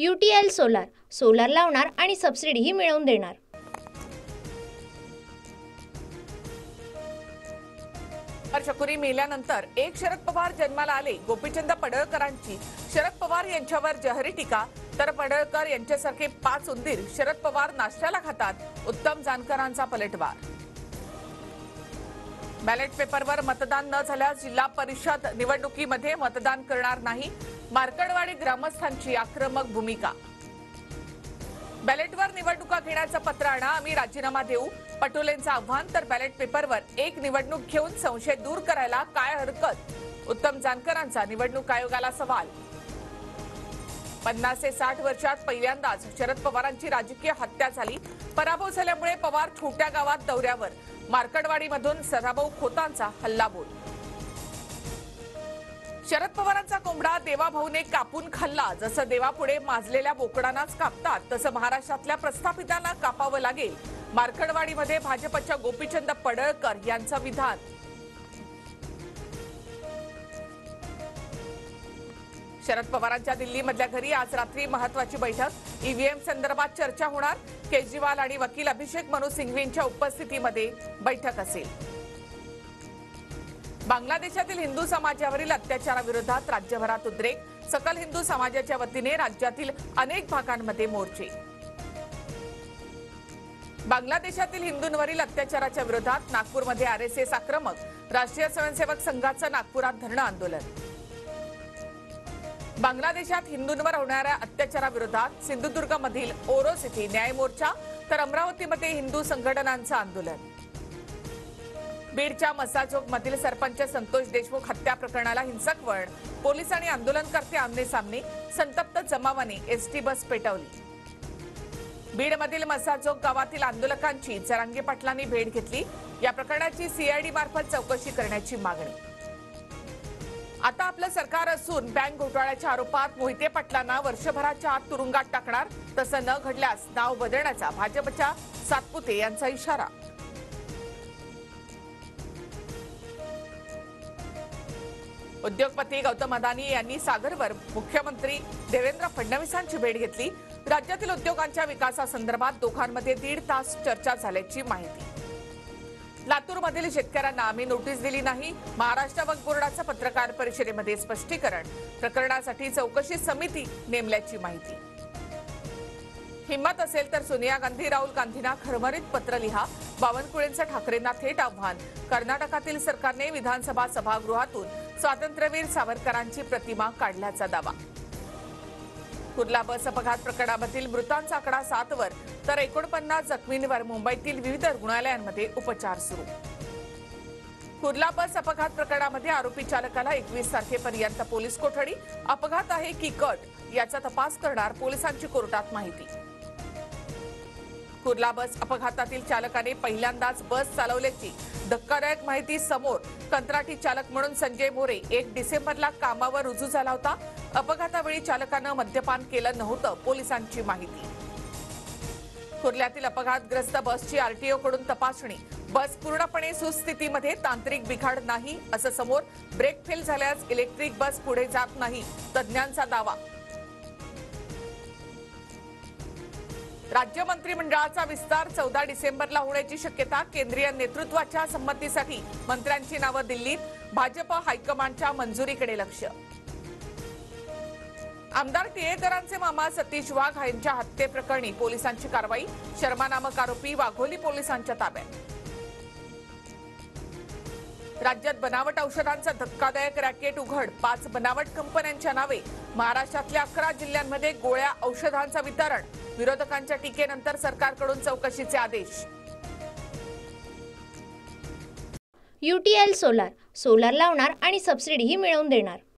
UTL solar solar लावणार आणि सबसिडीही मिळवून देणार। शकुरी मेल्यानंतर एक शरद पवार जन्माला आले। गोपीचंद पडळकरांची शरद पवार यांच्यावर जहरी टीका, तर पडळकर यांच्यासारखे 5 उंदीर शरद पवार नाश्त्याला खातात, उत्तम जानकरांचा पलटवार। बॅलेट पेपरवर मतदान न झाल्यास जिल्हा परिषद निवडणुकीमध्ये मतदान करणार नाही, मार्कडवाडी ग्रामस्थांची आक्रमक भूमिका। बॅलेटवर निवडणुका घेण्याचं पत्र आणा, आम्ही राजीनामा देऊ, पटोलेंचं आव्हान। तर बॅलेट पेपरवर एक निवडणूक घेऊन संशय दूर करायला काय हरकत, उत्तम जानकरांचा निवडणूक आयोगाला सवाल। 50 ते 60 वर्षात पहिल्यांदाच शरद पवारांची राजकीय हत्या झाली। पराभव झाल्यामुळे पवार छोट्या गावात दौऱ्यावर, मार्कडवाडीमधून सदाभाऊ खोतांचा हल्लाबोल। शरद पवारांचा कोंबडा देवाभाऊने कापून खाल्ला, जसं देवापुढे माजलेल्या बोकडांनाच कापतात तसं महाराष्ट्रातल्या प्रस्थापितांना कापावं लागेल, मार्कडवाडीमध्ये भाजपच्या गोपीचंद पडळकर यांचं विधान। शरद पवारांच्या दिल्लीमधल्या घरी आज रात्री महत्वाची बैठक, ईव्हीएम संदर्भात चर्चा होणार। केजरीवाल आणि वकील अभिषेक मनु सिंघवींच्या उपस्थितीमध्ये बैठक असेल। बांगलादेशातील हिंदू समाजावरील अत्याचाराविरोधात राज्यभरात उद्रेक, सकल हिंदू समाजाच्या वतीने राज्यातील अनेक भागांमध्ये मोर्चे। बांगलादेशातील हिंदूंवरील अत्याचाराच्या विरोधात नागपूरमध्ये आरएसएस आक्रमक, राष्ट्रीय स्वयंसेवक संघाचं नागपुरात धरणं आंदोलन। बांगलादेशात हिंदूंवर होणाऱ्या अत्याचाराविरोधात सिंधुदुर्गमधील ओरोस येथे न्याय मोर्चा, तर अमरावतीमध्ये हिंदू संघटनांचं आंदोलन। बीडच्या मसाजोगमधील सरपंच संतोष देशमुख हत्या प्रकरणाला हिंसक वळण, पोलीस आणि आंदोलनकर्ते आमने-सामने, संतप्त जमावाने एसटी बस पेटवली। बीडमधील मसाजोग गावातील आंदोलकांची जरांगे पाटलांनी भेट घेतली, या प्रकरणाची सीआयडी मार्फत चौकशी करण्याची मागणी। आता आपलं सरकार असून बँक घोटाळ्याच्या आरोपात मोहिते पाटलांना वर्षभराच्या आत तुरुंगात टाकणार, तसं न घडल्यास नाव बदलण्याचा भाजपच्या सातपुते यांचा इशारा। उद्योगपती गौतम अदानी यांनी सागरवर मुख्यमंत्री देवेंद्र फडणवीसांची भेट घेतली, राज्यातील उद्योगांच्या विकासासंदर्भात दोघांमध्ये 1.5 तास चर्चा झाल्याची माहिती। लातूरमधील शेतकऱ्यांना आम्ही नोटीस दिली नाही, महाराष्ट्र वक्फ बोर्डाचं पत्रकार परिषदेमध्ये स्पष्टीकरण, प्रकरणासाठी चौकशी समिती नेमल्याची माहिती। हिम्मत असेल तर सोनिया गांधी राहुल गांधींना खरमरीत पत्र लिहा, बावनकुळेंचं ठाकरेंना थेट आव्हान। कर्नाटकातील सरकारने विधानसभा सभागृहातून स्वातंत्र्यवीर सावरकरांची प्रतिमा काढल्याचा दावा। कुर्ला बस अपघात प्रकरणामधील मृतांचा आकडा 7 वर, तर 49 जखमींवर मुंबईतील विविध रुग्णालयांमध्ये उपचार सुरू। कुर्ला बस अपघात प्रकरणामध्ये आरोपी चालकाला 21 तारखेपर्यंत पोलीस कोठडी, अपघात आहे की कट याचा तपास करणार पोलिसांची कोर्टात माहिती। कुर्ला बस अपघातातील चालकाने पहिल्यांदाच बस चालवल्याची धक्कादायक माहिती समोर, कंत्राटी चालक म्हणून संजय मोरे 1 डिसेंबरला कामावर रुजू झाला होता, अपघातावेळी चालकानं मद्यपान केलं नव्हतं, पोलिसांची माहिती। कुर्ल्यातील अपघातग्रस्त बसची आरटीओ कडून तपासणी, बस पूर्णपणे सुस्थितीमध्ये, तांत्रिक बिघाड नाही असं समोर, ब्रेक फेल झाल्यास इलेक्ट्रिक बस पुढे जात नाही, तज्ज्ञांचा दावा। राज्य मंत्रिमंडळाचा विस्तार 14 डिसेंबरला होण्याची शक्यता, केंद्रीय नेतृत्वाच्या संमतीसाठी मंत्र्यांची नावं दिल्लीत, भाजप हायकमांडच्या मंजुरीकडे लक्ष। आमदार टिळेकरांचे मामा सतीश वाघ यांच्या हत्येप्रकरणी पोलिसांची कारवाई, शर्मा नामक आरोपी वाघोली पोलिसांच्या ताब्यात। राज्यात बनावट औषधांचा धक्कादायक रॅकेट उघड, 5 बनावट कंपन्यांच्या नावे, महाराष्ट्रातल्या 11 जिल्ह्यांमध्ये गोळ्या औषधांचं वितरण, विरोधकांच्या टीकेनंतर सरकारकडून चौकशीचे आदेश। UTL सोलार सोलार लावणार आणि सबसिडीही मिळवून देणार।